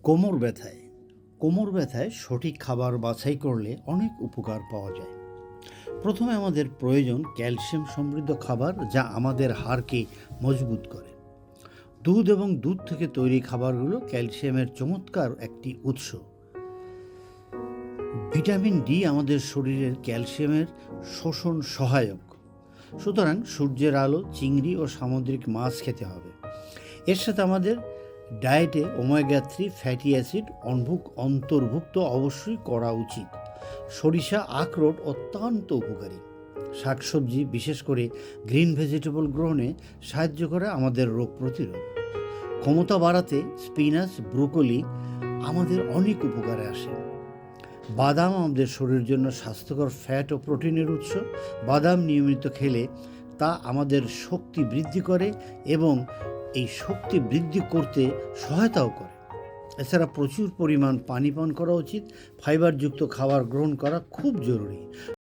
কোমর ব্যথায় সঠিক খাবার বাছাই করলে অনেক উপকার পাওয়া যায়। প্রথমে আমাদের প্রয়োজন ক্যালসিয়াম সমৃদ্ধ খাবার, যা আমাদের হাড়কে মজবুত করে। দুধ এবং দুধ থেকে তৈরি খাবারগুলো ক্যালসিয়ামের চমৎকার একটি উৎস। ভিটামিন ডি আমাদের শরীরের ক্যালসিয়ামের শোষণ সহায়ক। সুতরাং সূর্যের আলো, চিংড়ি ও সামুদ্রিক মাছ খেতে হবে। এর সাথে আমাদের ডায়েটে ওমেগা 3 ফ্যাটি অ্যাসিড অন্তর্ভুক্ত অবশ্যই করা উচিত। সরিষা, আখরোট অত্যন্ত উপকারী। শাকসবজি, বিশেষ করে গ্রিন ভেজিটেবল গ্রহণে সাহায্য করে আমাদের রোগ প্রতিরোধ। ক্ষমতা বাড়াতে স্পিনাচ, ব্রোকলি আমাদের অনেক উপকারে আসে। বাদাম আমাদের শরীরের জন্য স্বাস্থ্যকর ফ্যাট ও প্রোটিনের উৎস। বাদাম নিয়মিত খেলে তা আমাদের শক্তি বৃদ্ধি করে এবং এই শক্তি বৃদ্ধি করতে সহায়তাও করে। এছাড়া প্রচুর পরিমাণ পানি পান করা উচিত। ফাইবারযুক্ত খাবার গ্রহণ করা খুব জরুরি।